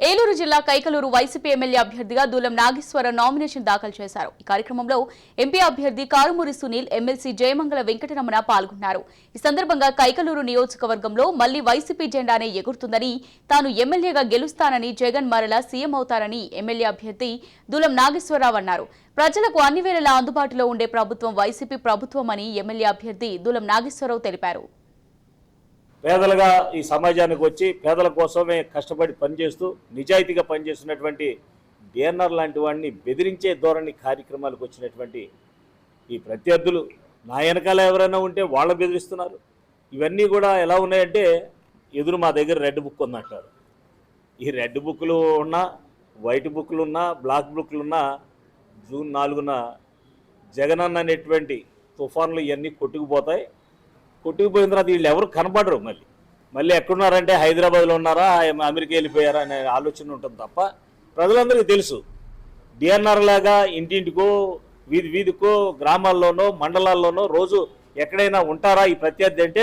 ఏలూరు జిల్లా Kaikaluru YCP MLA అభ్యర్థిగా దూలం Nageswararao nomination దాఖలు చేశారు. ఈ కార్యక్రమంలో ఎంపీ అభ్యర్థి కారుమూరి సునీల్, ఎమ్మెల్సీ జయమంగళ వెంకటరమణ పాల్గొన్నారు. ఈ సందర్భంగా కైకలూరు నియోజకవర్గంలో మళ్లీ వైసీపీ జెండానే ఎగురుతుందని, తాను ఎమ్మెల్యేగా గెలుస్తానని, జగన్ మరలా సీఎం అవుతారని ఎమ్మెల్యే అభ్యర్థి దూలం నాగేశ్వరరావు అన్నారు. ప్రజలకు అన్ని వేళలా అందుబాటులో ఉండే ప్రభుత్వం వైసీపీ ప్రభుత్వమని ఎమ్మెల్యే అభ్యర్థి దూలం నాగేశ్వరరావు తెలిపారు. పేదలుగా ఈ సమాజానికి వచ్చి పేదల కోసమే కష్టపడి పనిచేస్తూ నిజాయితీగా పనిచేస్తున్నటువంటి డిఎన్ఆర్ లాంటి వాడిని బెదిరించే ధోరణి కార్యక్రమాలకు వచ్చినటువంటి ఈ ప్రత్యర్థులు నా వెనకాల ఎవరైనా ఉంటే వాళ్ళ బెదిరిస్తున్నారు. ఇవన్నీ కూడా ఎలా ఉన్నాయంటే, ఎదురు మా దగ్గర రెడ్ బుక్ ఉందంటారు. ఈ రెడ్ బుక్లు ఉన్నా, వైట్ బుక్లు ఉన్నా, బ్లాక్ బుక్లు ఉన్నా, జూన్ 4న జగనన్న అనేటువంటి తుఫాన్లు ఇవన్నీ కొట్టుకుపోతాయి. కొట్టుకుపోయిన తర్వాత వీళ్ళు ఎవరు కనపడరు. మళ్ళీ ఎక్కడున్నారంటే హైదరాబాద్లో ఉన్నారా, అమెరికా వెళ్ళిపోయారా అనే ఆలోచన ఉంటుంది తప్ప ప్రజలందరికీ తెలుసు. డిఎన్ఆర్ లాగా ఇంటింటికో, వీధికో, గ్రామాల్లోనో, మండలాల్లోనో రోజు ఎక్కడైనా ఉంటారా ఈ ప్రత్యర్థి అంటే